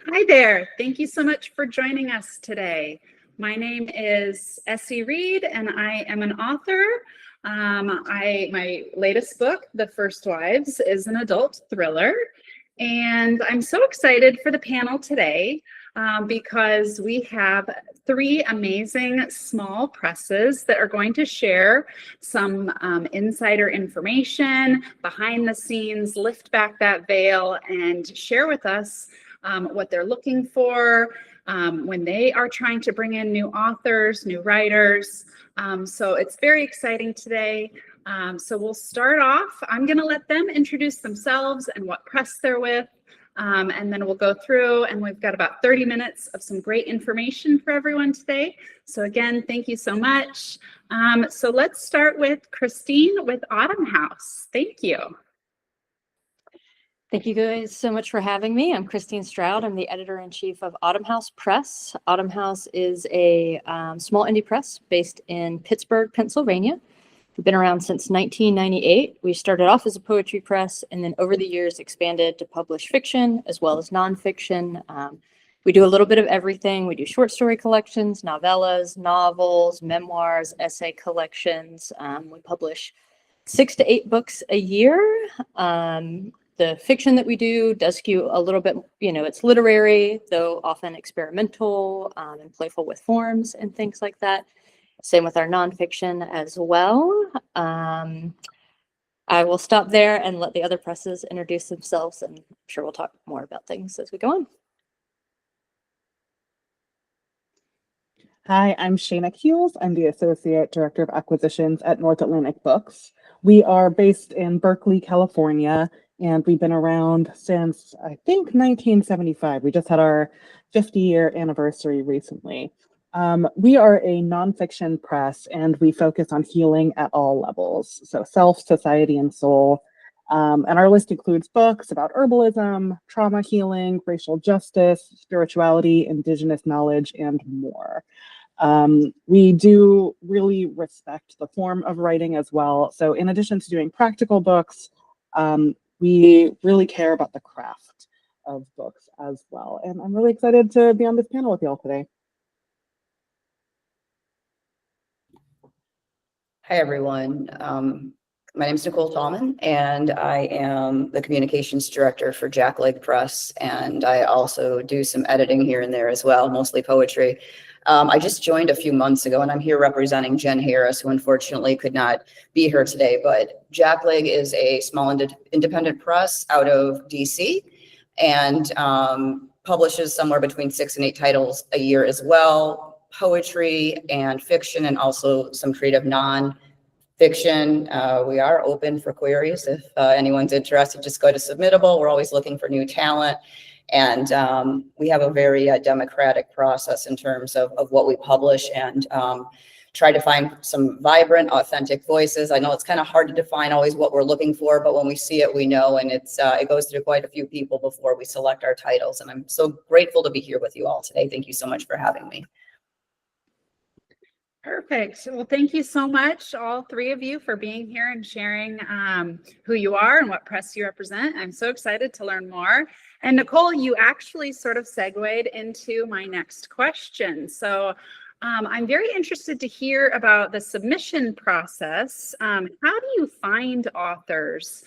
Hi there. Thank you so much for joining us today. My name is Essie Reed, and I am an author. My latest book, The First Wives, is an adult thriller. And I'm so excited for the panel today because we have three amazing small presses that are going to share some insider information, behind the scenes, lift back that veil, and share with us what they're looking for when they are trying to bring in new authors, new writers. So it's very exciting today. So we'll start off. I'm going to let them introduce themselves and what press they're with. And then we'll go through, and we've got about 30 minutes of some great information for everyone today. So again, thank you so much. So let's start with Christine with Autumn House. Thank you. Thank you guys so much for having me. I'm Christine Stroud. I'm the editor-in-chief of Autumn House Press. Autumn House is a small indie press based in Pittsburgh, Pennsylvania. We've been around since 1998. We started off as a poetry press and then over the years expanded to publish fiction as well as nonfiction. We do a little bit of everything. We do short story collections, novellas, novels, memoirs, essay collections. We publish 6 to 8 books a year. The fiction that we do does skew a little bit, it's literary, though often experimental and playful with forms and things like that. Same with our nonfiction as well. I will stop there and let the other presses introduce themselves, and I'm sure we'll talk more about things as we go on. Hi, I'm Shayna Keyles. I'm the Associate Director of Acquisitions at North Atlantic Books. We are based in Berkeley, California, and we've been around since, I think, 1975. We just had our 50-year anniversary recently. We are a nonfiction press, and we focus on healing at all levels, so self, society, and soul. And our list includes books about herbalism, trauma healing, racial justice, spirituality, indigenous knowledge, and more. We do really respect the form of writing as well. So in addition to doing practical books, we really care about the craft of books as well. And I'm really excited to be on this panel with y'all today. Hi, everyone. My name is Nicole Tallman, and I am the communications director for Jackleg Press, and I also do some editing here and there as well, mostly poetry. I just joined a few months ago, and I'm here representing Jen Harris, who unfortunately could not be here today, but Jackleg is a small independent press out of DC and publishes somewhere between 6 and 8 titles a year as well. Poetry and fiction, and also some creative non-fiction. We are open for queries. If anyone's interested, just go to Submittable. We're always looking for new talent. And we have a very democratic process in terms of what we publish, and try to find some vibrant, authentic voices. I know it's kind of hard to define always what we're looking for, but when we see it, we know, and it goes through quite a few people before we select our titles. And I'm so grateful to be here with you all today. Thank you so much for having me. Perfect. Well, thank you so much, all three of you, for being here and sharing who you are and what press you represent. I'm so excited to learn more. And Nicole, you actually sort of segued into my next question. So I'm very interested to hear about the submission process. How do you find authors,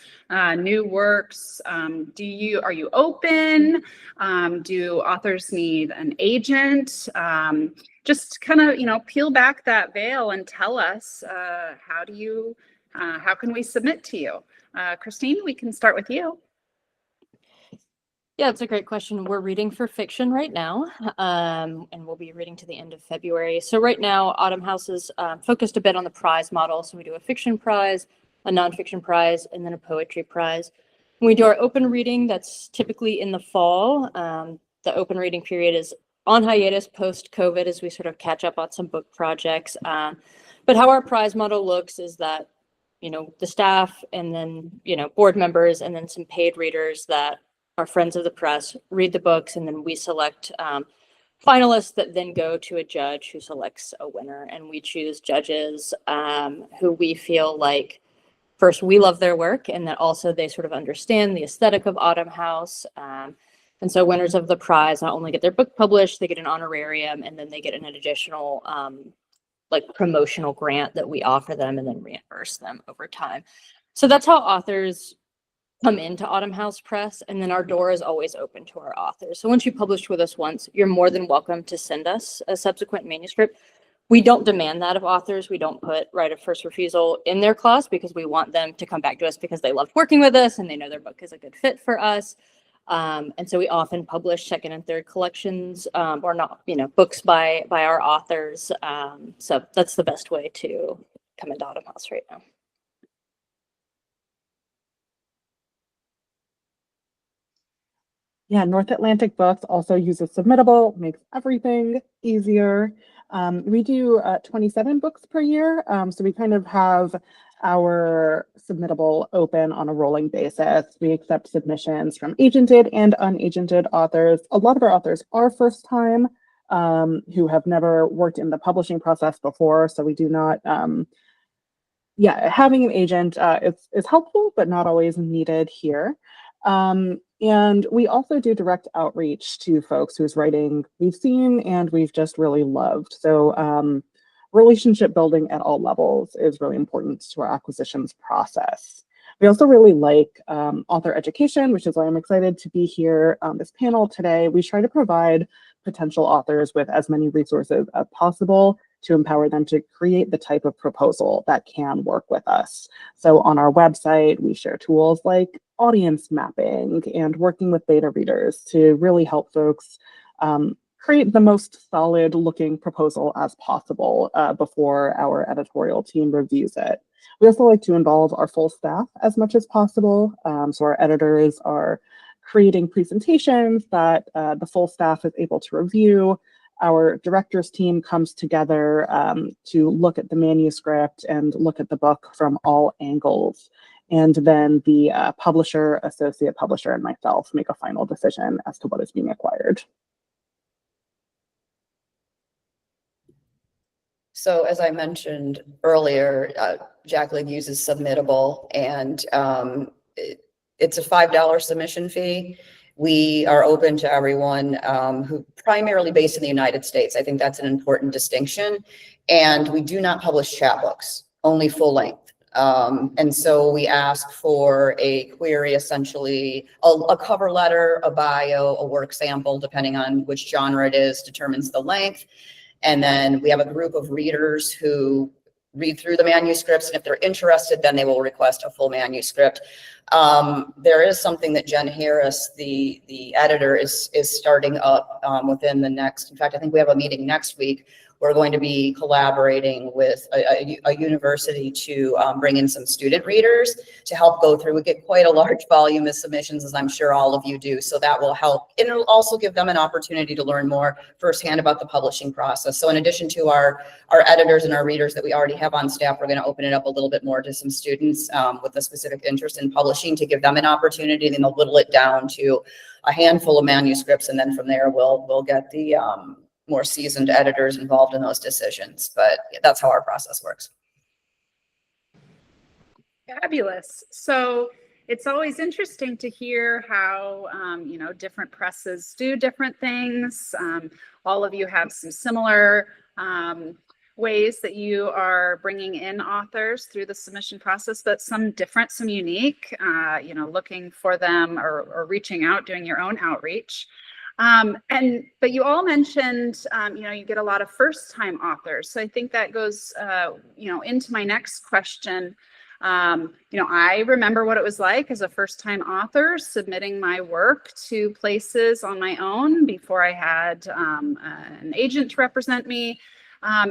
new works? Are you open? Do authors need an agent? Just kind of, peel back that veil and tell us, how can we submit to you? Christine, we can start with you. Yeah, it's a great question. We're reading for fiction right now, and we'll be reading to the end of February. So right now, Autumn House is focused a bit on the prize model. So we do a fiction prize, a nonfiction prize, and then a poetry prize. When we do our open reading, that's typically in the fall. The open reading period is on hiatus post-COVID as we sort of catch up on some book projects. But how our prize model looks is that, the staff and then, board members and then some paid readers that are friends of the press read the books, and then we select finalists that then go to a judge who selects a winner. And we choose judges who we feel like, first, we love their work, and that also they sort of understand the aesthetic of Autumn House. And so winners of the prize not only get their book published, they get an honorarium, and then they get an additional like promotional grant that we offer them and then reimburse them over time. So that's how authors come into Autumn House Press, and then our door is always open to our authors. So once you publish with us once, you're more than welcome to send us a subsequent manuscript. We don't demand that of authors. We don't put right of first refusal in their clause because we want them to come back to us because they loved working with us and they know their book is a good fit for us. And so we often publish second and third collections or not, books by our authors. So that's the best way to come into Autumn House right now. Yeah, North Atlantic Books also uses Submittable, makes everything easier. We do 27 books per year, so we kind of have our Submittable open on a rolling basis. We accept submissions from agented and unagented authors. A lot of our authors are first time who have never worked in the publishing process before, so we do not, having an agent is helpful, but not always needed here. And we also do direct outreach to folks whose writing we've seen and we've just really loved. So relationship building at all levels is really important to our acquisitions process. We also really like author education, which is why I'm excited to be here on this panel today. We try to provide potential authors with as many resources as possible to empower them to create the type of proposal that can work with us. So on our website, we share tools like audience mapping and working with beta readers to really help folks create the most solid looking proposal as possible before our editorial team reviews it. We also like to involve our full staff as much as possible. So our editors are creating presentations that the full staff is able to review. Our directors team comes together to look at the manuscript and look at the book from all angles. And then the publisher, associate publisher, and myself make a final decision as to what is being acquired. So as I mentioned earlier, Jack League uses Submittable, and it's a $5 submission fee. We are open to everyone who primarily based in the United States. I think that's an important distinction. And we do not publish chapbooks, only full length. And so we ask for a query, essentially a cover letter, a bio, a work sample, depending on which genre it is, determines the length. And then we have a group of readers who read through the manuscripts, and if they're interested, then they will request a full manuscript. There is something that Jen Harris, the editor, is starting up within the next, in fact, I think we have a meeting next week. We're going to be collaborating with a university to bring in some student readers to help go through. We get quite a large volume of submissions, as I'm sure all of you do. So that will help. And it'll also give them an opportunity to learn more firsthand about the publishing process. So in addition to our editors and our readers that we already have on staff, we're going to open it up a little bit more to some students with a specific interest in publishing to give them an opportunity. And then they'll whittle it down to a handful of manuscripts. And then from there, we'll get the more seasoned editors involved in those decisions. But that's how our process works. Fabulous. So it's always interesting to hear how, different presses do different things. All of you have some similar ways that you are bringing in authors through the submission process, but some different, some unique, looking for them or reaching out, doing your own outreach. But you all mentioned, you get a lot of first-time authors. So I think that goes, into my next question. I remember what it was like as a first-time author submitting my work to places on my own before I had an agent to represent me.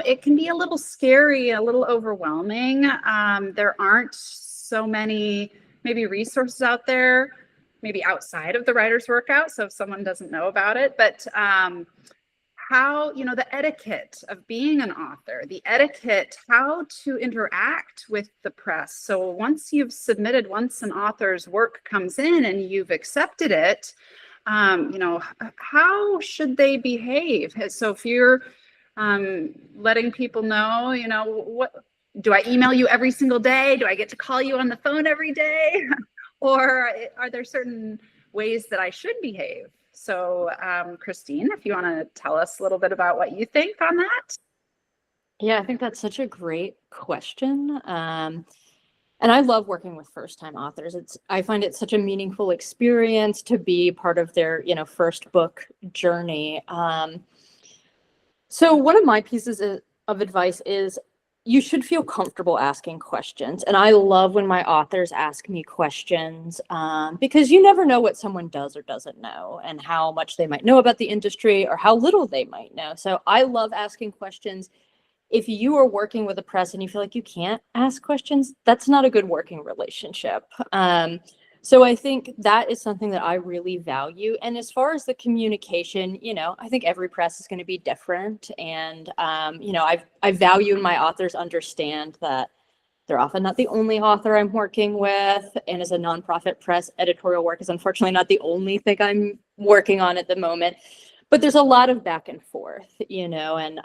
It can be a little scary, a little overwhelming. There aren't so many maybe resources out there, maybe outside of the writer's workout. So if someone doesn't know about it, but how, the etiquette of being an author, the etiquette, how to interact with the press. So once you've submitted, once an author's work comes in and you've accepted it, how should they behave? So if you're letting people know, what, do I email you every single day? Do I get to call you on the phone every day? Or are there certain ways that I should behave So, Christine, if you want to tell us a little bit about what you think on that. Yeah, I think that's such a great question. And I love working with first-time authors. I find it such a meaningful experience to be part of their, first book journey. So one of my pieces of advice is you should feel comfortable asking questions. And I love when my authors ask me questions because you never know what someone does or doesn't know and how much they might know about the industry or how little they might know. So I love asking questions. If you are working with a press and you feel like you can't ask questions, that's not a good working relationship. So I think that is something that I really value. And as far as the communication, I think every press is going to be different. And, I value my authors understand that they're often not the only author I'm working with. And as a nonprofit press, editorial work is unfortunately not the only thing I'm working on at the moment. But there's a lot of back and forth, and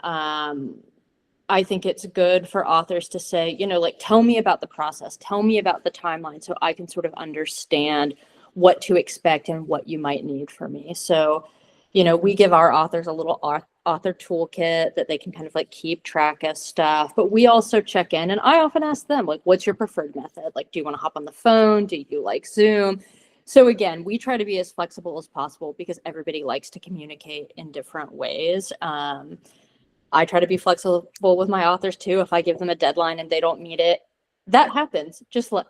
I think it's good for authors to say, tell me about the process, tell me about the timeline so I can sort of understand what to expect and what you might need from me. So, we give our authors a little author toolkit that they can kind of keep track of stuff, but we also check in and I often ask them, what's your preferred method? Do you want to hop on the phone? Do you like Zoom? So again, we try to be as flexible as possible because everybody likes to communicate in different ways. I try to be flexible with my authors too. If I give them a deadline and they don't meet it, that happens. Just let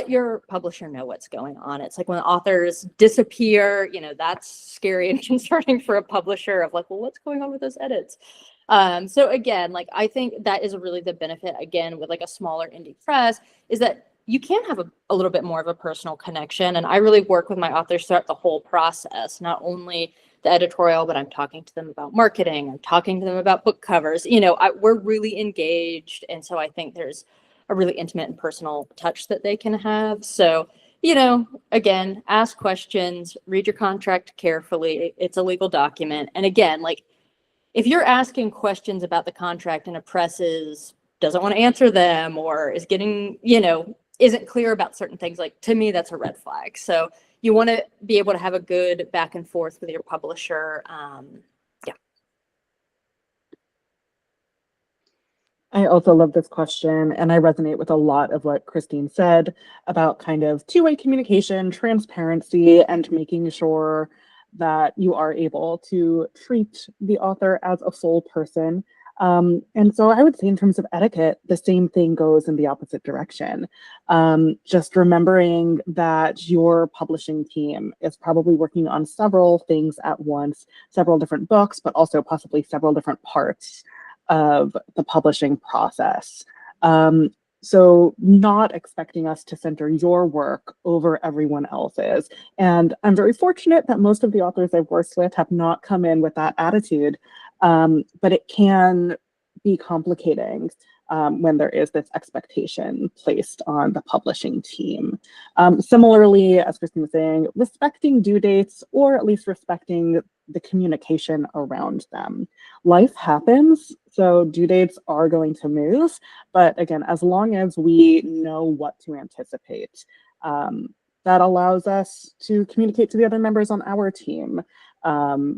your publisher know what's going on. It's like when authors disappear, that's scary and concerning for a publisher of well, what's going on with those edits? So again, I think that is really the benefit again with a smaller indie press is that you can have a little bit more of a personal connection. And I really work with my authors throughout the whole process, not only the editorial, but I'm talking to them about marketing. I'm talking to them about book covers. We're really engaged. And so I think there's a really intimate and personal touch that they can have. So, again, ask questions, read your contract carefully. It's a legal document. And again, if you're asking questions about the contract and a press doesn't want to answer them or is getting, isn't clear about certain things, to me, that's a red flag. So you want to be able to have a good back and forth with your publisher. Yeah. I also love this question, and I resonate with a lot of what Christine said about kind of two-way communication, transparency, and making sure that you are able to treat the author as a full person. And so I would say in terms of etiquette, the same thing goes in the opposite direction. Just remembering that your publishing team is probably working on several things at once, several different books, but also possibly several different parts of the publishing process. So not expecting us to center your work over everyone else's. And I'm very fortunate that most of the authors I've worked with have not come in with that attitude, but it can be complicating when there is this expectation placed on the publishing team. Similarly, as Christine was saying, respecting due dates, or at least respecting the communication around them. Life happens, so due dates are going to move, but again, as long as we know what to anticipate, that allows us to communicate to the other members on our team,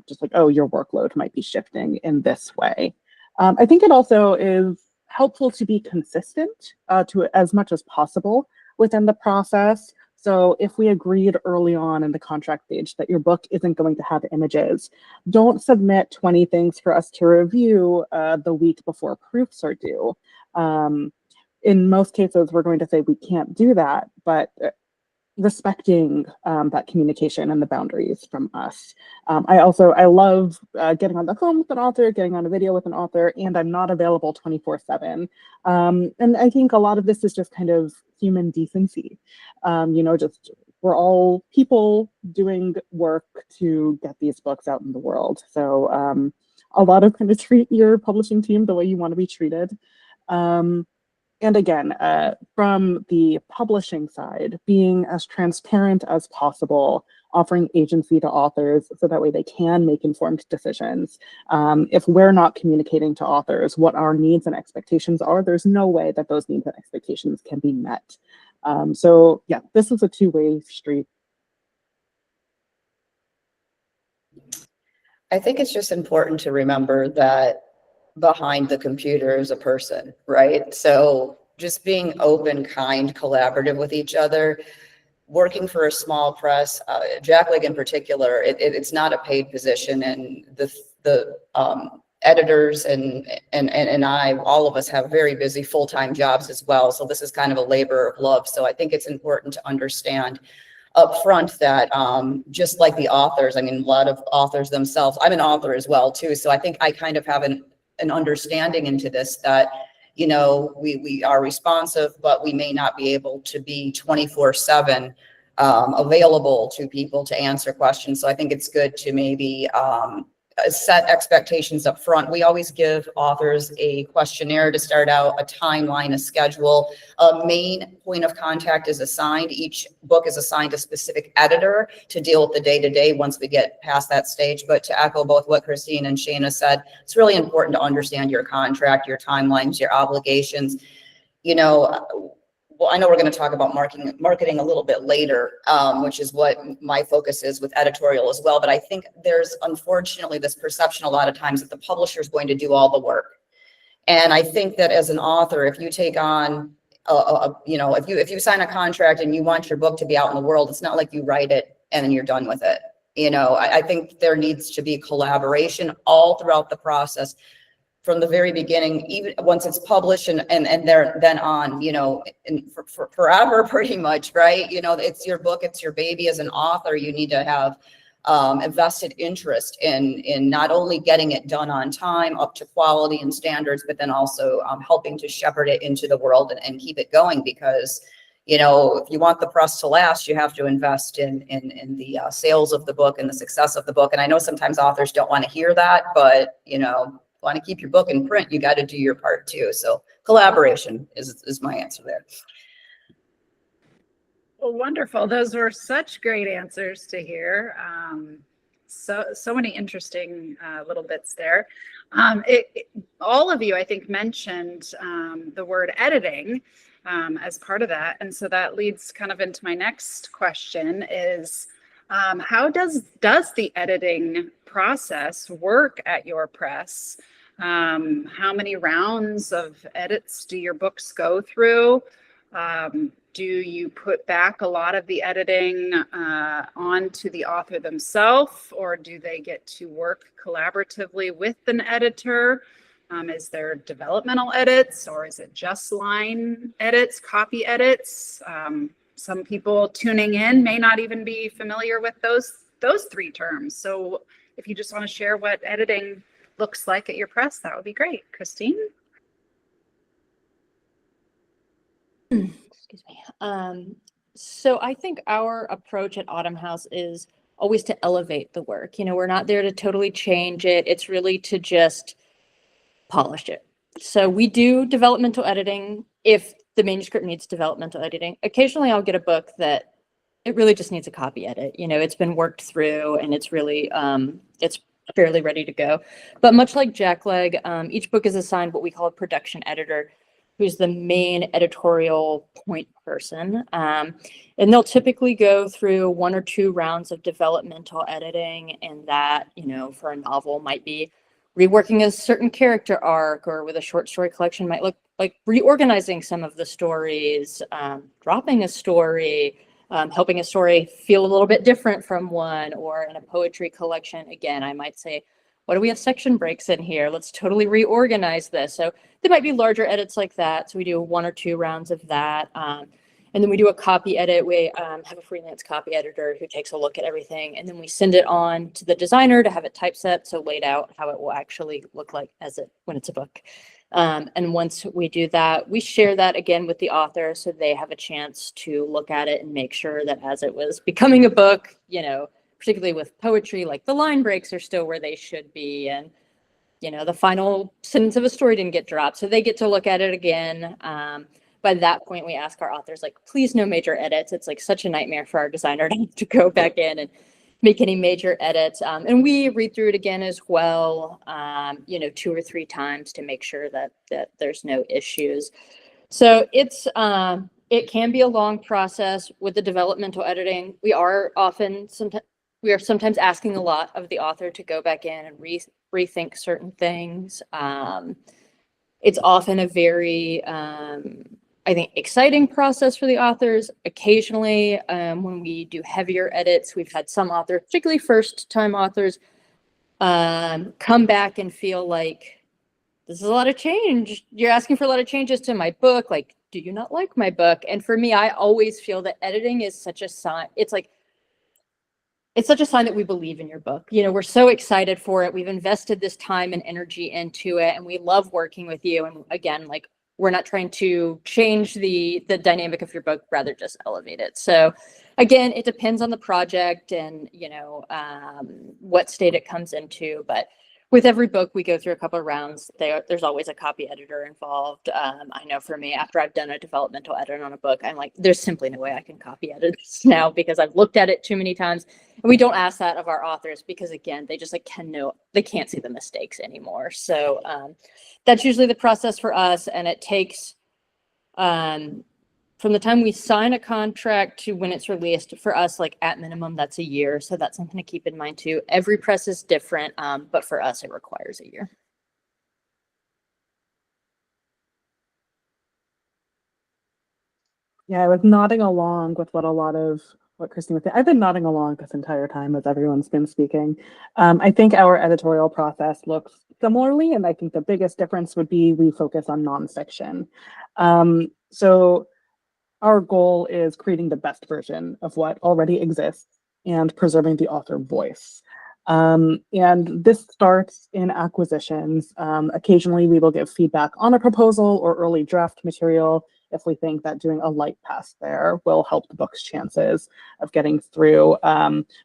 just oh, your workload might be shifting in this way. I think it also is helpful to be consistent to as much as possible within the process. So if we agreed early on in the contract stage that your book isn't going to have images, don't submit 20 things for us to review the week before proofs are due. In most cases, we're going to say we can't do that, but respecting that communication and the boundaries from us. I love getting on the phone with an author, getting on a video with an author, and I'm not available 24/7. And I think a lot of this is just kind of human decency. Just we're all people doing work to get these books out in the world. So a lot of kind of treat your publishing team the way you want to be treated. And again, from the publishing side, being as transparent as possible, offering agency to authors so that way they can make informed decisions. If we're not communicating to authors what our needs and expectations are, there's no way that those needs and expectations can be met. So yeah, this is a two-way street. I think it's just important to remember that behind the computer is a person, right? So just being open, kind, collaborative with each other, working for a small press, Jack Leg in particular, it's not a paid position, and the editors and I, all of us have very busy full-time jobs as well. So this is kind of a labor of love. So I think it's important to understand up front that just like the authors, I mean, a lot of authors themselves, I'm an author as well too. So I think I kind of have an understanding into this that, you know, we are responsive, but we may not be able to be 24/7 available to people to answer questions. So I think it's good to maybe set expectations up front. We always give authors a questionnaire to start out, a timeline, a schedule. A main point of contact is assigned. Each book is assigned a specific editor to deal with the day-to-day once we get past that stage. But to echo both what Christine and Shayna said, it's really important to understand your contract, your timelines, your obligations. You know, well, I know we're going to talk about marketing a little bit later, which is what my focus is with editorial as well. But I think there's unfortunately this perception a lot of times that the publisher is going to do all the work. And I think that as an author, if you take on, you know, if you sign a contract and you want your book to be out in the world, it's not like you write it and then you're done with it. You know, I think there needs to be collaboration all throughout the process, from the very beginning, even once it's published and then on, you know, for forever pretty much, right? You know, it's your book, it's your baby. As an author, you need to have a vested interest in not only getting it done on time, up to quality and standards, but then also helping to shepherd it into the world and keep it going. Because, you know, if you want the press to last, you have to invest in the sales of the book and the success of the book. And I know sometimes authors don't want to hear that, but, you know, want to keep your book in print, you got to do your part too. So collaboration is my answer there. Well, wonderful. Those were such great answers to hear. So many interesting little bits there. All of you, I think, mentioned the word editing as part of that. And so that leads kind of into my next question is, how does the editing process work at your press? How many rounds of edits do your books go through? Do you put back a lot of the editing onto the author themselves, or do they get to work collaboratively with an editor? Is there developmental edits, or is it just line edits, copy edits? Some people tuning in may not even be familiar with those three terms. So if you just want to share what editing looks like at your press, that would be great. Christine? Excuse me. So I think our approach at Autumn House is always to elevate the work. You know, we're not there to totally change it. It's really to just polish it. So we do developmental editing if the manuscript needs developmental editing. Occasionally I'll get a book that it really just needs a copy edit. You know, it's been worked through and it's really, it's fairly ready to go. But much like Jackleg, each book is assigned what we call a production editor, who's the main editorial point person. And they'll typically go through 1 or 2 rounds of developmental editing. And that, you know, for a novel might be reworking a certain character arc, or with a short story collection might look like reorganizing some of the stories, dropping a story, helping a story feel a little bit different from one. Or in a poetry collection, again, I might say, what do we have section breaks in here? Let's totally reorganize this. So there might be larger edits like that. So we do 1 or 2 rounds of that. And then we do a copy edit. We have a freelance copy editor who takes a look at everything. And then we send it on to the designer to have it typeset, so laid out how it will actually look like when it's a book. And once we do that, we share that again with the author, so they have a chance to look at it and make sure that as it was becoming a book, you know, particularly with poetry, like the line breaks are still where they should be. And, you know, the final sentence of a story didn't get dropped. So they get to look at it again. By that point, we ask our authors, like, please no major edits. It's like such a nightmare for our designer to go back in and make any major edits. And we read through it again as well, you know, 2 or 3 times to make sure that there's no issues. So it's, it can be a long process with the developmental editing. We are often we are sometimes asking a lot of the author to go back in and rethink certain things. It's often a very, I think, exciting process for the authors. Occasionally, when we do heavier edits, we've had some authors, particularly first-time authors, come back and feel like, this is a lot of change. You're asking for a lot of changes to my book. Like, do you not like my book? And for me, I always feel that editing is such a sign. It's such a sign that we believe in your book. You know, we're so excited for it. We've invested this time and energy into it, and we love working with you. And again, like, we're not trying to change the dynamic of your book, rather just elevate it. So again, it depends on the project and, you know, what state it comes into. But with every book, we go through a couple of rounds. There's always a copy editor involved. I know for me, after I've done a developmental edit on a book, I'm like, there's simply no way I can copy edit this now because I've looked at it too many times. And we don't ask that of our authors because, again, they just they can't see the mistakes anymore. So that's usually the process for us. And it takes, from the time we sign a contract to when it's released, for us, like at minimum, that's a year. So that's something to keep in mind too. Every press is different, but for us, it requires a year. Yeah, I was nodding along with what Christine was saying. I've been nodding along this entire time as everyone's been speaking. I think our editorial process looks similarly, and I think the biggest difference would be we focus on nonfiction. So our goal is creating the best version of what already exists and preserving the author voice. And this starts in acquisitions. Occasionally, we will give feedback on a proposal or early draft material if we think that doing a light pass there will help the book's chances of getting through.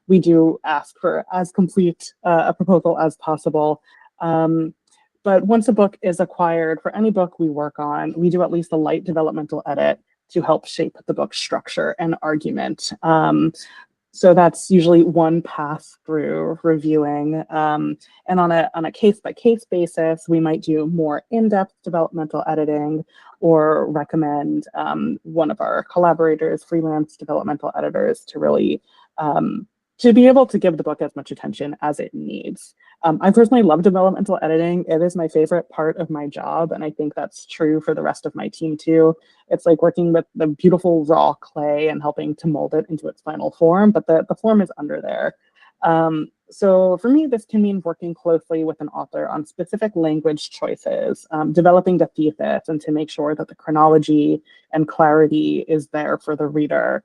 We do ask for as complete a proposal as possible. But once a book is acquired, for any book we work on, we do at least a light developmental edit to help shape the book's structure and argument. So that's usually one pass through reviewing. And on a case-by-case basis, we might do more in-depth developmental editing or recommend one of our collaborators, freelance developmental editors, to really to be able to give the book as much attention as it needs. I personally love developmental editing. It is my favorite part of my job, and I think that's true for the rest of my team too. It's like working with the beautiful raw clay and helping to mold it into its final form, but the form is under there. So for me, this can mean working closely with an author on specific language choices, developing the thesis, and to make sure that the chronology and clarity is there for the reader.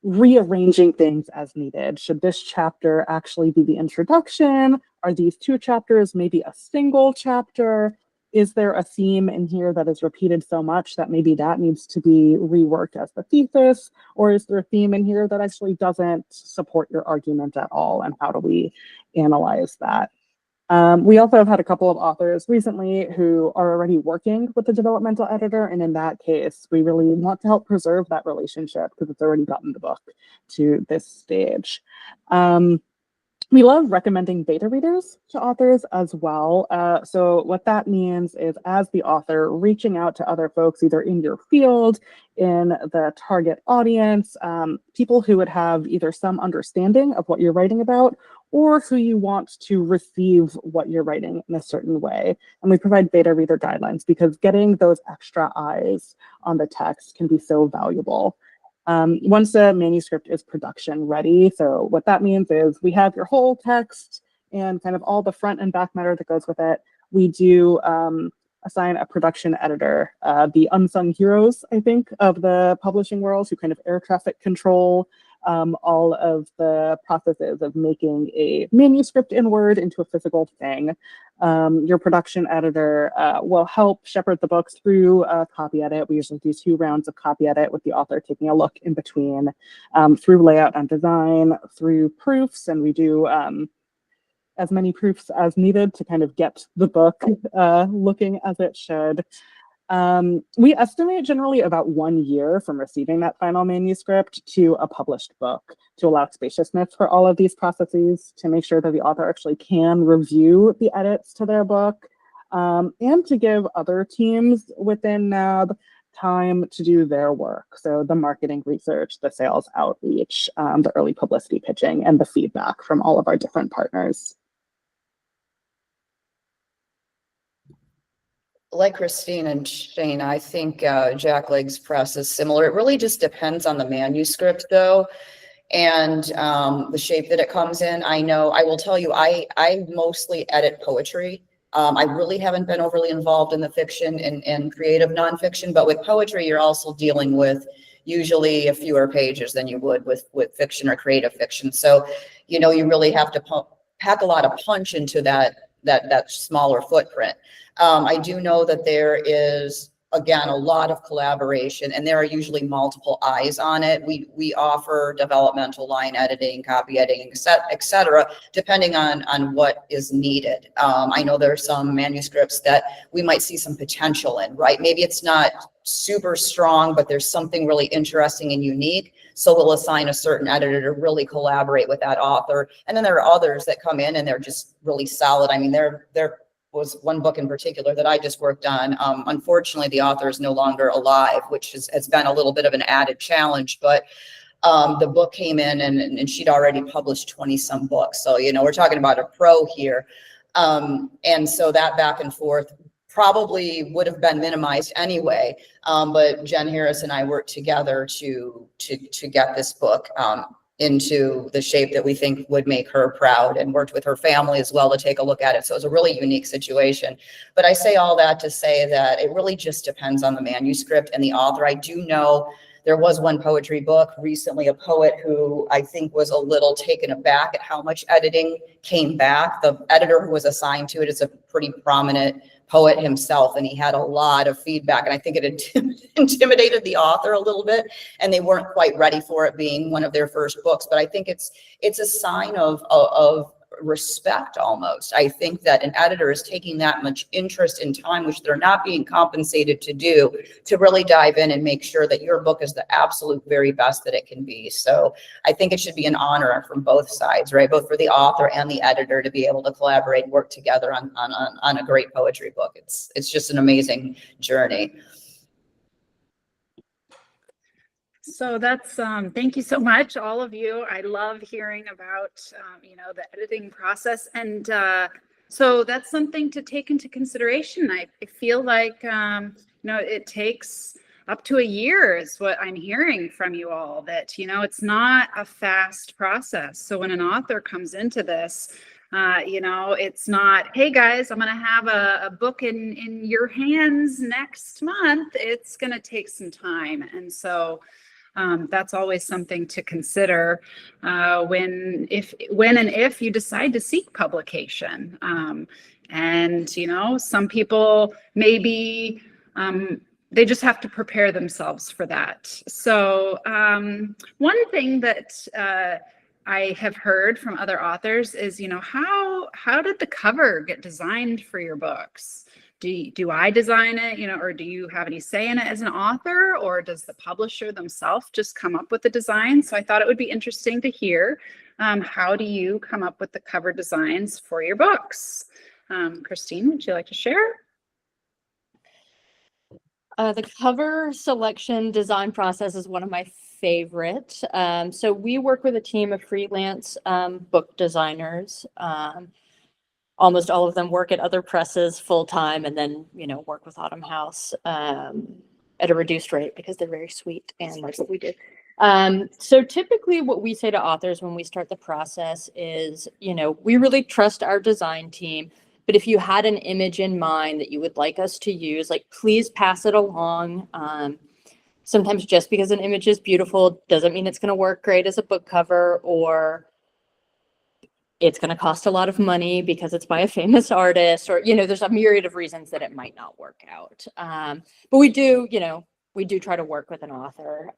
Rearranging things as needed. Should this chapter actually be the introduction? Are these two chapters maybe a single chapter? Is there a theme in here that is repeated so much that maybe that needs to be reworked as the thesis? Or is there a theme in here that actually doesn't support your argument at all? And how do we analyze that? We also have had a couple of authors recently who are already working with the developmental editor, and in that case, we really want to help preserve that relationship because it's already gotten the book to this stage. We love recommending beta readers to authors as well. So what that means is, as the author, reaching out to other folks, either in your field, in the target audience, people who would have either some understanding of what you're writing about, or who you want to receive what you're writing in a certain way. And we provide beta reader guidelines because getting those extra eyes on the text can be so valuable. Once a manuscript is production ready, so what that means is we have your whole text and kind of all the front and back matter that goes with it. We do assign a production editor, the unsung heroes, I think, of the publishing world, who kind of air traffic control all of the processes of making a manuscript in Word into a physical thing. Your production editor will help shepherd the books through a copy edit. We usually do 2 rounds of copy edit with the author taking a look in between, through layout and design, through proofs, and we do as many proofs as needed to kind of get the book looking as it should. We estimate generally about 1 year from receiving that final manuscript to a published book, to allow spaciousness for all of these processes, to make sure that the author actually can review the edits to their book, and to give other teams within NAB time to do their work. So the marketing research, the sales outreach, the early publicity pitching, and the feedback from all of our different partners. Like Christine and Shayna, I think Jack Legg's press is similar. It really just depends on the manuscript, though, and the shape that it comes in. I will tell you, I mostly edit poetry. I really haven't been overly involved in the fiction and creative nonfiction, but with poetry, you're also dealing with usually a fewer pages than you would with fiction or creative fiction. So, you really have to pack a lot of punch into that smaller footprint. I do know that there is, again, a lot of collaboration, and there are usually multiple eyes on it. We offer developmental, line editing, copy editing, et cetera, depending on what is needed. I know there are some manuscripts that we might see some potential in, right? Maybe it's not super strong, but there's something really interesting and unique. So we'll assign a certain editor to really collaborate with that author. And then there are others that come in and they're just really solid. I mean, there was one book in particular that I just worked on. Unfortunately, the author is no longer alive, which has been a little bit of an added challenge, but the book came in and she'd already published 20 some books. So, we're talking about a pro here. And so that back and forth probably would have been minimized anyway. But Jen Harris and I worked together to get this book into the shape that we think would make her proud, and worked with her family as well to take a look at it. So it was a really unique situation. But I say all that to say that it really just depends on the manuscript and the author. I do know there was one poetry book recently, a poet who I think was a little taken aback at how much editing came back. The editor who was assigned to it is a pretty prominent poet himself, and he had a lot of feedback, and I think it intimidated the author a little bit, and they weren't quite ready for it being one of their first books. But I think it's a sign of respect almost. I think that an editor is taking that much interest in time, which they're not being compensated to do, to really dive in and make sure that your book is the absolute very best that it can be. So I think it should be an honor from both sides, right? Both for the author and the editor to be able to collaborate and work together on a great poetry book. It's just an amazing journey. So that's, thank you so much, all of you. I love hearing about, the editing process. And so that's something to take into consideration. I feel like, it takes up to a year is what I'm hearing from you all, that, it's not a fast process. So when an author comes into this, it's not, hey guys, I'm going to have a book in your hands next month. It's going to take some time. And so that's always something to consider when and if you decide to seek publication. And some people maybe they just have to prepare themselves for that. So one thing that I have heard from other authors is, how did the cover get designed for your books? Do I design it, or do you have any say in it as an author, or does the publisher themselves just come up with the design? So I thought it would be interesting to hear, how do you come up with the cover designs for your books? Christine, would you like to share? The cover selection design process is one of my favorite. So we work with a team of freelance book designers. Almost all of them work at other presses full time, and then, work with Autumn House at a reduced rate because they're very sweet and like what we do. So typically what we say to authors when we start the process is, we really trust our design team, but if you had an image in mind that you would like us to use, please pass it along. Sometimes just because an image is beautiful doesn't mean it's going to work great as a book cover, or it's going to cost a lot of money because it's by a famous artist, or, there's a myriad of reasons that it might not work out. But we do try to work with an author.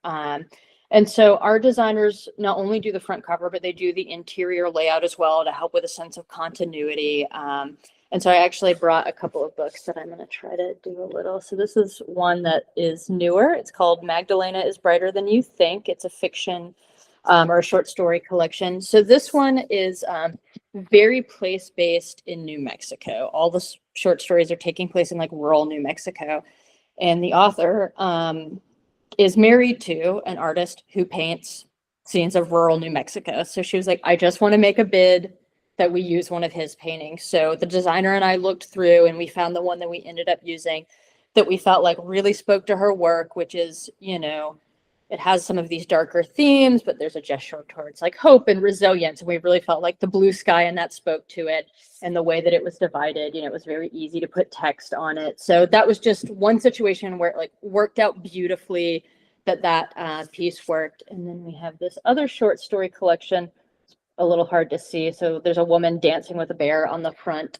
And so our designers not only do the front cover, but they do the interior layout as well to help with a sense of continuity. And so I actually brought a couple of books that I'm going to try to do a little. So this is one that is newer. It's called Magdalena is Brighter Than You Think. It's a fiction or a short story collection. So this one is very place-based in New Mexico. All the short stories are taking place in rural New Mexico. And the author is married to an artist who paints scenes of rural New Mexico. So she was like, I just want to make a bid that we use one of his paintings. So the designer and I looked through and we found the one that we ended up using that we felt like really spoke to her work, which is, you know, it has some of these darker themes, but there's a gesture towards like hope and resilience. And we really felt like the blue sky and that spoke to it, and the way that it was divided, you know, it was very easy to put text on it. So that was just one situation where it like worked out beautifully that piece worked. And then we have this other short story collection, a little hard to see. So there's a woman dancing with a bear on the front.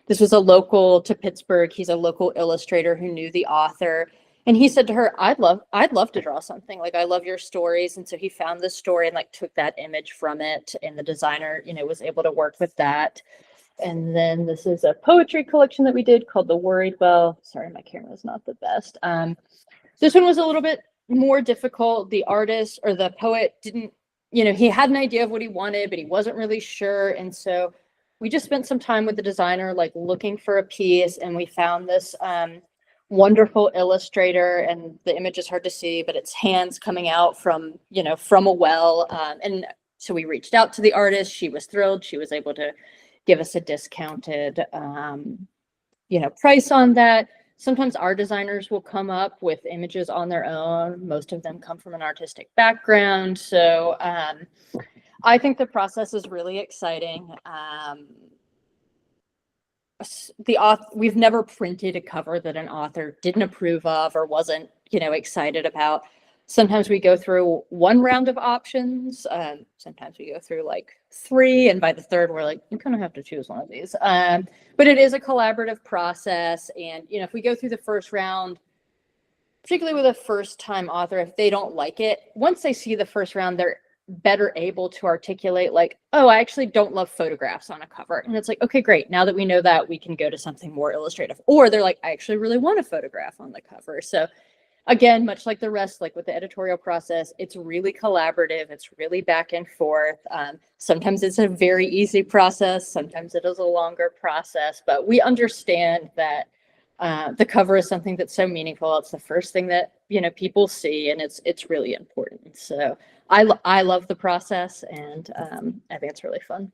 This was a local to Pittsburgh. He's a local illustrator who knew the author. And he said to her, I'd love to draw something. Like, I love your stories. And so he found this story and like took that image from it. And the designer, you know, was able to work with that. And then this is a poetry collection that we did called The Worried Well. Sorry, my camera's not the best. This one was a little bit more difficult. The artist or the poet didn't, you know, he had an idea of what he wanted, but he wasn't really sure. And so we just spent some time with the designer, like looking for a piece, and we found this wonderful illustrator, and the image is hard to see, but it's hands coming out from, you know, from a well. And so we reached out to the artist. She was thrilled. She was able to give us a discounted, you know, price on that. Sometimes our designers will come up with images on their own. Most of them come from an artistic background. So I think the process is really exciting. We've never printed a cover that an author didn't approve of or wasn't, you know, excited about. Sometimes we go through one round of options. Sometimes we go through like 3, and by the third, we're like, you're gonna have to choose one of these. But it is a collaborative process, and you know, if we go through the first round, particularly with a first-time author, if they don't like it, once they see the first round, they're better able to articulate like, oh, I actually don't love photographs on a cover. And it's like, okay, great. Now that we know that, we can go to something more illustrative. Or they're like, I actually really want a photograph on the cover. So again, much like the rest, like with the editorial process, it's really collaborative. It's really back and forth. Sometimes it's a very easy process. Sometimes it is a longer process, but we understand that the cover is something that's so meaningful. It's the first thing that, you know, people see, and it's really important. So I love the process, and I think it's really fun.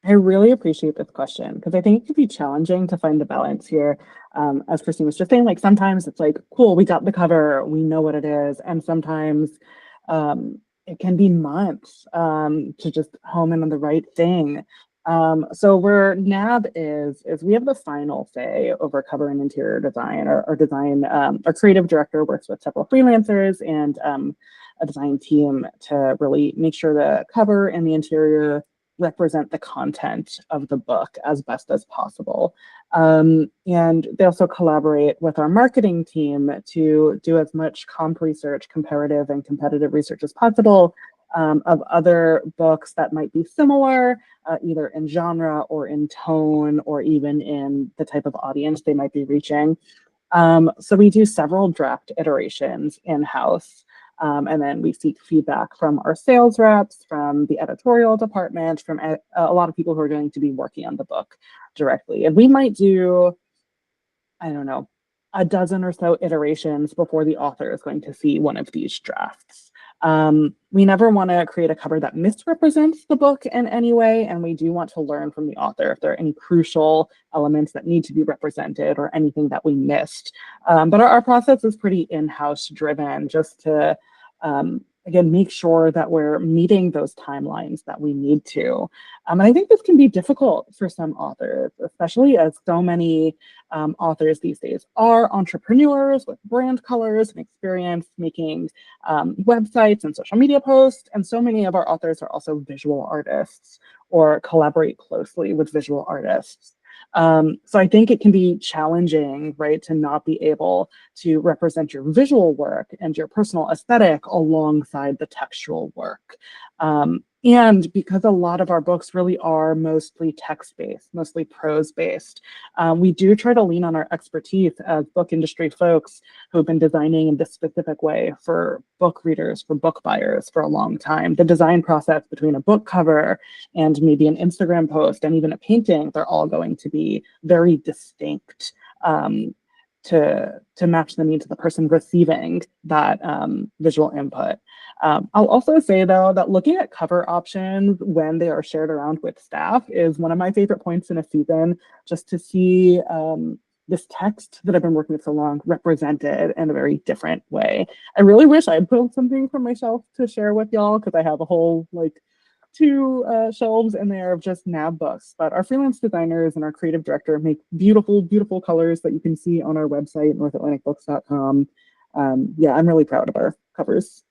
I really appreciate this question because I think it could be challenging to find the balance here. As Christine was just saying, like sometimes it's like, cool, we got the cover, we know what it is. And sometimes it can be months to just home in on the right thing. So where NAB is we have the final say over cover and interior design. Our creative director works with several freelancers and a design team to really make sure the cover and the interior represent the content of the book as best as possible. And they also collaborate with our marketing team to do as much comp research, comparative and competitive research as possible of other books that might be similar, either in genre or in tone, or even in the type of audience they might be reaching. So we do several draft iterations in-house. And then we seek feedback from our sales reps, from the editorial department, from a lot of people who are going to be working on the book directly. And we might do, I don't know, a dozen or so iterations before the author is going to see one of these drafts. We never want to create a cover that misrepresents the book in any way, and we do want to learn from the author if there are any crucial elements that need to be represented or anything that we missed. But our process is pretty in-house driven, just to again, make sure that we're meeting those timelines that we need to. And I think this can be difficult for some authors, especially as so many authors these days are entrepreneurs with brand colors and experience making websites and social media posts. And so many of our authors are also visual artists or collaborate closely with visual artists. So I think it can be challenging, right, to not be able to represent your visual work and your personal aesthetic alongside the textual work. And because a lot of our books really are mostly text-based, mostly prose-based, we do try to lean on our expertise as book industry folks who've been designing in this specific way for book readers, for book buyers for a long time. The design process between a book cover and maybe an Instagram post and even a painting, they're all going to be very distinct to match the needs of the person receiving that visual input. I'll also say, though, that looking at cover options when they are shared around with staff is one of my favorite points in a season, just to see this text that I've been working with so long represented in a very different way. I really wish I'd built something for myself to share with y'all, because I have a whole like 2 shelves in there of just NAB books. But our freelance designers and our creative director make beautiful, beautiful colors that you can see on our website, northatlanticbooks.com. Yeah, I'm really proud of our covers.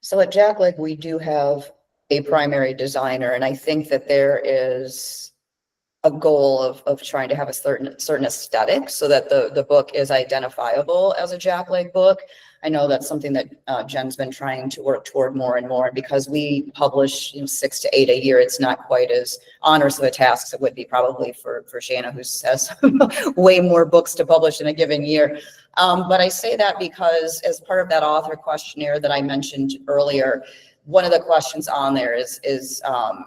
So at Jack Lake, we do have a primary designer, and I think that there is a goal of trying to have a certain aesthetic so that the book is identifiable as a Jack Lake book. I know that's something that Jen's been trying to work toward more and more. Because we publish 6 to 8 a year, it's not quite as onerous of a task as it would be probably for Shayna, who has way more books to publish in a given year. But I say that because as part of that author questionnaire that I mentioned earlier, one of the questions on there is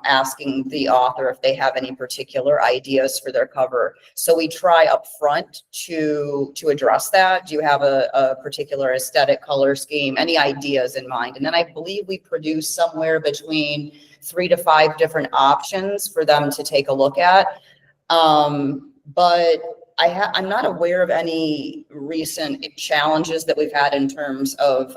asking the author if they have any particular ideas for their cover. So we try up front to address that. Do you have a particular aesthetic, color scheme, any ideas in mind? And then I believe we produce somewhere between 3 to 5 different options for them to take a look at. But I'm not aware of any recent challenges that we've had in terms of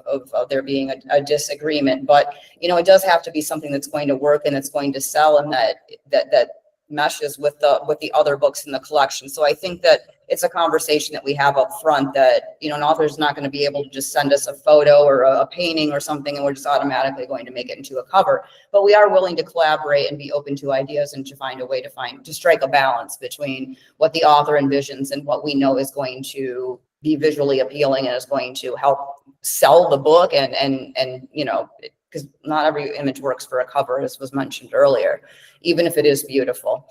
there being a disagreement, but it does have to be something that's going to work and it's going to sell, and that meshes with the other books in the collection. So I think that it's a conversation that we have up front, that an author's not going to be able to just send us a photo or a painting or something and we're just automatically going to make it into a cover. But we are willing to collaborate and be open to ideas and to find a way to strike a balance between what the author envisions and what we know is going to be visually appealing and is going to help sell the book, and because not every image works for a cover, as was mentioned earlier, even if it is beautiful.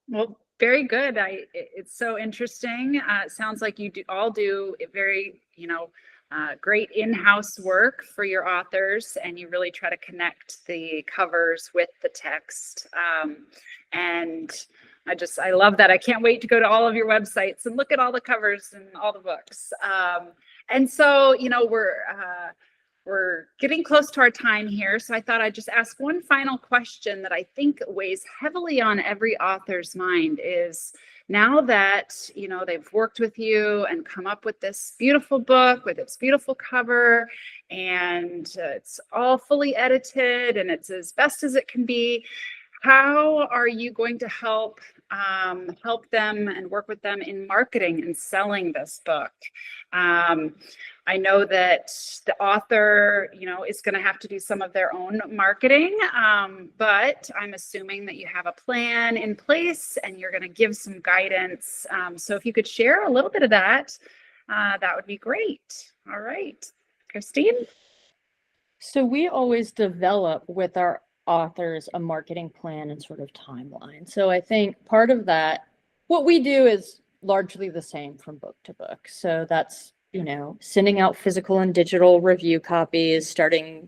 Well, very good. It's so interesting. It sounds like you all do a very, great in-house work for your authors, and you really try to connect the covers with the text. And I love that. I can't wait to go to all of your websites and look at all the covers and all the books. And so, we're getting close to our time here, so I thought I'd just ask one final question that I think weighs heavily on every author's mind is, now that, they've worked with you and come up with this beautiful book with its beautiful cover, and it's all fully edited and it's as best as it can be, how are you going to help them and work with them in marketing and selling this book? I know that the author, is going to have to do some of their own marketing, but I'm assuming that you have a plan in place and you're going to give some guidance. So if you could share a little bit of that, that would be great. All right, Christine? So we always develop with our authors a marketing plan and sort of timeline. So I think part of that, what we do is largely the same from book to book. So that's, sending out physical and digital review copies starting,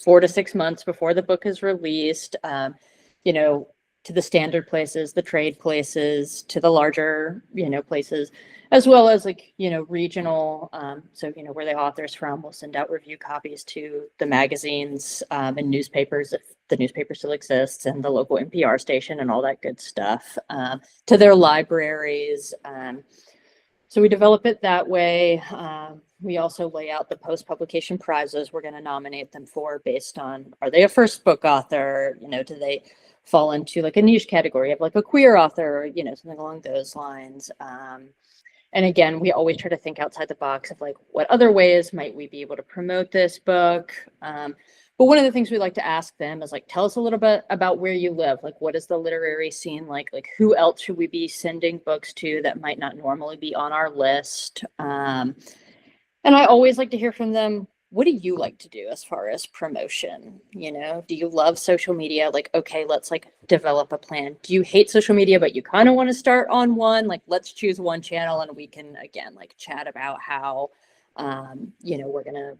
4 to 6 months before the book is released, to the standard places, the trade places, to the larger, places, as well as regional. So, where the author's from, we'll send out review copies to the magazines and newspapers, if the newspaper still exists, and the local NPR station and all that good stuff, to their libraries. So we develop it that way. We also lay out the post-publication prizes we're going to nominate them for based on, are they a first book author? Do they fall into a niche category of a queer author, or, something along those lines. And again, we always try to think outside the box of what other ways might we be able to promote this book? But one of the things we like to ask them is tell us a little bit about where you live. What is the literary scene like? Who else should we be sending books to that might not normally be on our list? And I always like to hear from them, what do you like to do as far as promotion? You know, do you love social media? Like, okay, let's like develop a plan. Do you hate social media, but you kind of want to start on one? Like, let's choose one channel and we can, again, like chat about how, you know, we're going to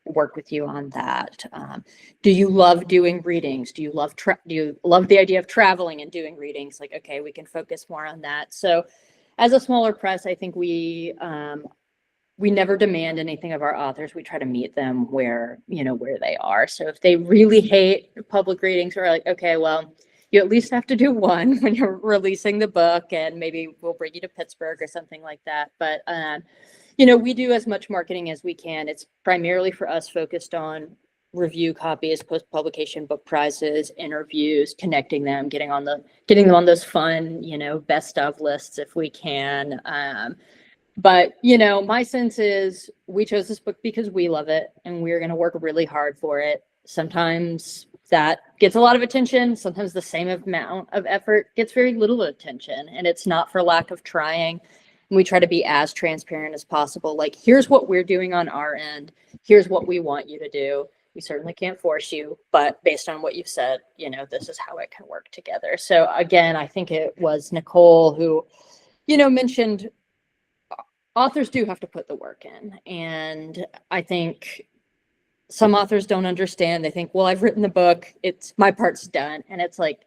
work with you on that. Do you love doing readings? Do you love the idea of traveling and doing readings? Like, okay, we can focus more on that. So as a smaller press, I think we never demand anything of our authors. We try to meet them where, you know, where they are. So if they really hate public readings, we're like, okay, well, you at least have to do one when you're releasing the book, and maybe we'll bring you to Pittsburgh or something like that. But, you know, we do as much marketing as we can. It's primarily for us focused on review copies, post-publication book prizes, interviews, connecting them, getting them on those fun, you know, best of lists if we can. But, you know, my sense is we chose this book because we love it and we're going to work really hard for it. Sometimes that gets a lot of attention. Sometimes the same amount of effort gets very little attention, and it's not for lack of trying. And we try to be as transparent as possible. Like, here's what we're doing on our end. Here's what we want you to do. We certainly can't force you, but based on what you've said, you know, this is how it can work together. So again, I think it was Nicole who, you know, mentioned authors do have to put the work in. And I think some authors don't understand. They think, well, I've written the book, my part's done. And it's like,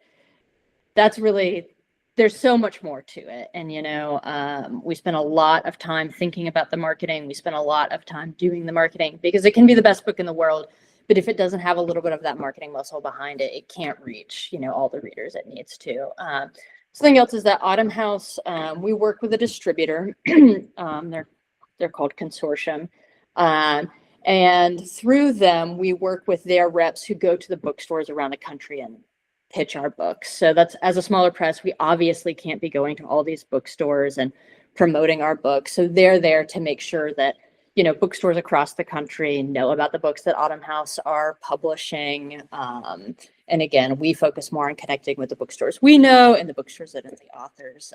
there's so much more to it. And, you know, we spent a lot of time thinking about the marketing. We spent a lot of time doing the marketing, because it can be the best book in the world, but if it doesn't have a little bit of that marketing muscle behind it, it can't reach, you know, all the readers it needs to. Something else is that Autumn House, we work with a distributor. They're called Consortium. And through them, we work with their reps who go to the bookstores around the country and pitch our books. So that's, as a smaller press, we obviously can't be going to all these bookstores and promoting our books. So they're there to make sure that, you know, bookstores across the country know about the books that Autumn House are publishing. And again, we focus more on connecting with the bookstores we know and the bookstores that are the authors,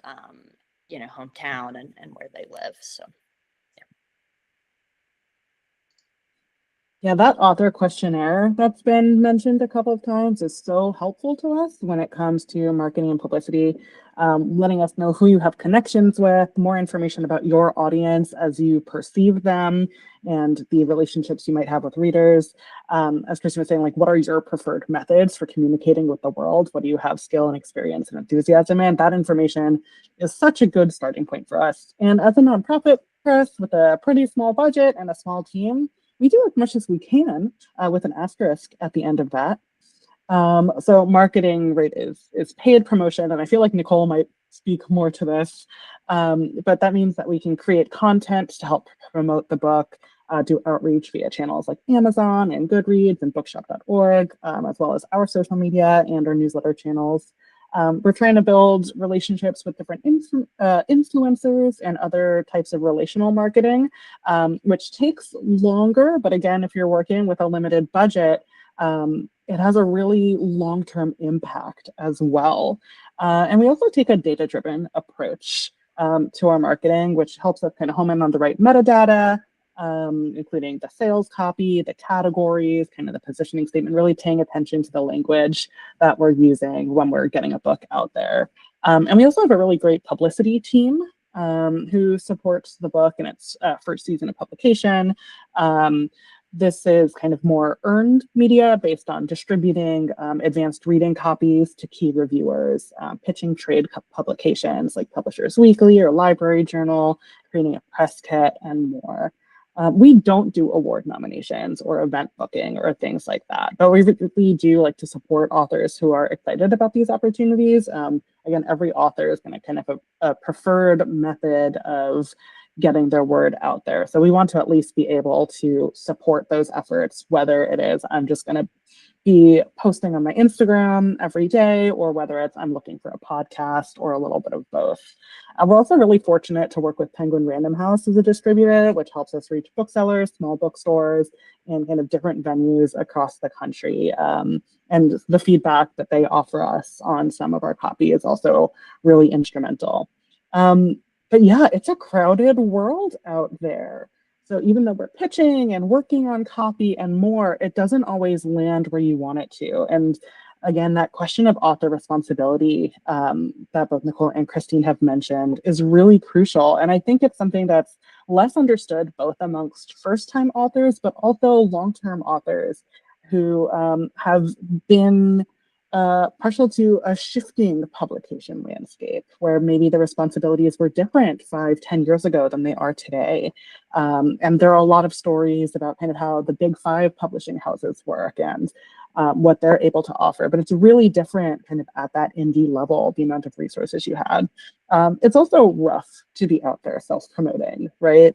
you know, hometown and where they live. So, yeah. Yeah, that author questionnaire that's been mentioned a couple of times is so helpful to us when it comes to marketing and publicity, letting us know who you have connections with, more information about your audience as you perceive them, and the relationships you might have with readers. As Kristen was saying, like, what are your preferred methods for communicating with the world? What do you have skill and experience and enthusiasm in? That information is such a good starting point for us. And as a nonprofit press with a pretty small budget and a small team, we do as much as we can with an asterisk at the end of that. So marketing rate is paid promotion, and I feel like Nicole might speak more to this, but that means that we can create content to help promote the book, do outreach via channels like Amazon and Goodreads and bookshop.org, as well as our social media and our newsletter channels. We're trying to build relationships with different influencers and other types of relational marketing, which takes longer. But again, if you're working with a limited budget, it has a really long-term impact as well. And we also take a data-driven approach to our marketing, which helps us kind of home in on the right metadata, including the sales copy, the categories, kind of the positioning statement, really paying attention to the language that we're using when we're getting a book out there. And we also have a really great publicity team who supports the book in its first season of publication. This is kind of more earned media based on distributing advanced reading copies to key reviewers, pitching trade publications like Publishers Weekly or Library Journal, creating a press kit, and more. We don't do award nominations or event booking or things like that, but we really do like to support authors who are excited about these opportunities. Again, every author is going to kind of have a preferred method of getting their word out there. So we want to at least be able to support those efforts, whether it is I'm just going to be posting on my Instagram every day, or whether it's I'm looking for a podcast, or a little bit of both. We're also really fortunate to work with Penguin Random House as a distributor, which helps us reach booksellers, small bookstores, and kind of different venues across the country. And the feedback that they offer us on some of our copy is also really instrumental. But yeah, it's a crowded world out there. So even though we're pitching and working on copy and more, it doesn't always land where you want it to. And again, that question of author responsibility that both Nicole and Christine have mentioned is really crucial. And I think it's something that's less understood both amongst first-time authors, but also long-term authors who have been partial to a shifting publication landscape where maybe the responsibilities were different 5-10 years ago than they are today. And there are a lot of stories about kind of how the big 5 publishing houses work and what they're able to offer, but it's really different kind of at that indie level, the amount of resources you had. It's also rough to be out there self-promoting, right?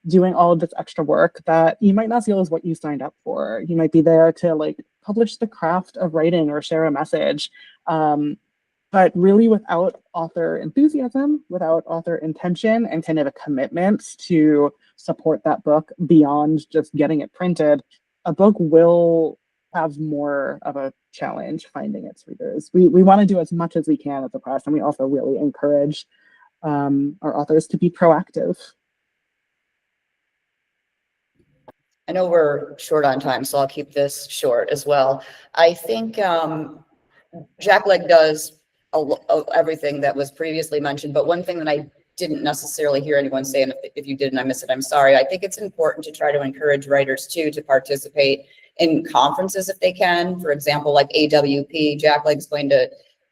Doing all of this extra work that you might not feel is what you signed up for. You might be there to like publish the craft of writing or share a message. But really without author enthusiasm, without author intention and kind of a commitment to support that book beyond just getting it printed, a book will have more of a challenge finding its readers. We want to do as much as we can at the press, and we also really encourage our authors to be proactive. I know we're short on time, so I'll keep this short as well. I think Jackleg does everything that was previously mentioned, but one thing that I didn't necessarily hear anyone say, and if you did and I missed it, I'm sorry. I think it's important to try to encourage writers too to participate in conferences if they can. For example, like AWP, Jackleg's going to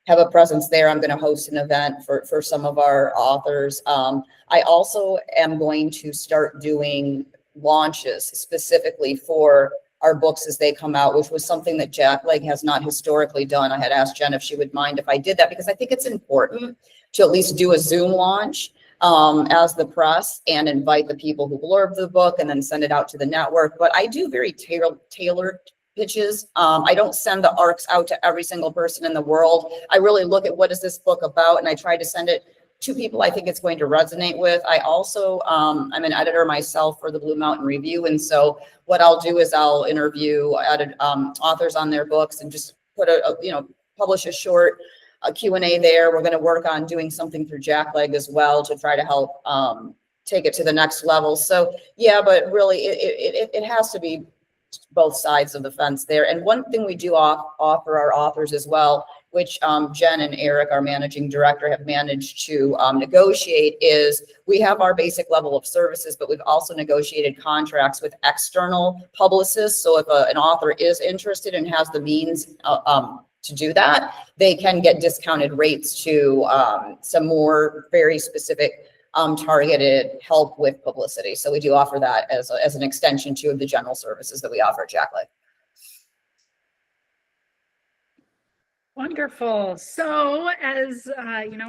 have a presence there. I'm going to host an event for some of our authors. I also am going to start doing launches specifically for our books as they come out, which was something that Jackleg has not historically done. I had asked Jen if she would mind if I did that, because I think it's important to at least do a Zoom launch as the press and invite the people who blurb the book and then send it out to the network. But I do very tailored pitches. I don't send the arcs out to every single person in the world. I really look at what is this book about, and I try to send it to people I think it's going to resonate with. I also, I'm an editor myself for the Blue Mountain Review. And so what I'll do is I'll interview authors on their books and just put publish a short Q&A there. We're going to work on doing something through Jackleg as well to try to help take it to the next level. So yeah, but really it has to be both sides of the fence there. And one thing we do offer our authors as well, which Jen and Eric, our managing director, have managed to negotiate, is we have our basic level of services, but we've also negotiated contracts with external publicists. So if an author is interested and has the means to do that, they can get discounted rates to some more very specific targeted help with publicity. So we do offer that as an extension to the general services that we offer at Jackleg. Wonderful. So as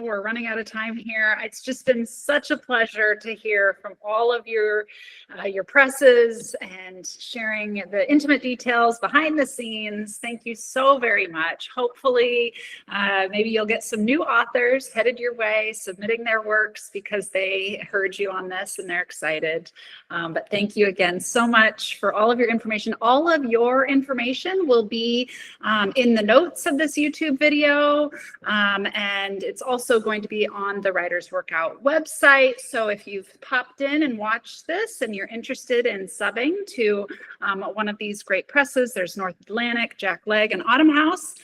we're running out of time here. It's just been such a pleasure to hear from all of your presses and sharing the intimate details behind the scenes. Thank you so very much. Hopefully, maybe you'll get some new authors headed your way, submitting their works because they heard you on this and they're excited. But thank you again so much for all of your information. All of your information will be in the notes of this YouTube video, and it's also going to be on the Writers Workout website. So if you've popped in and watched this and you're interested in subbing to one of these great presses, there's North Atlantic, Jackleg, and Autumn House,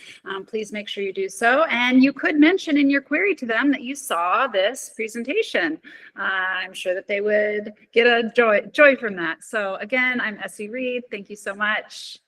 please make sure you do so. And you could mention in your query to them that you saw this presentation. I'm sure that they would get a joy from that. So again, I'm Essie Reed. Thank you so much.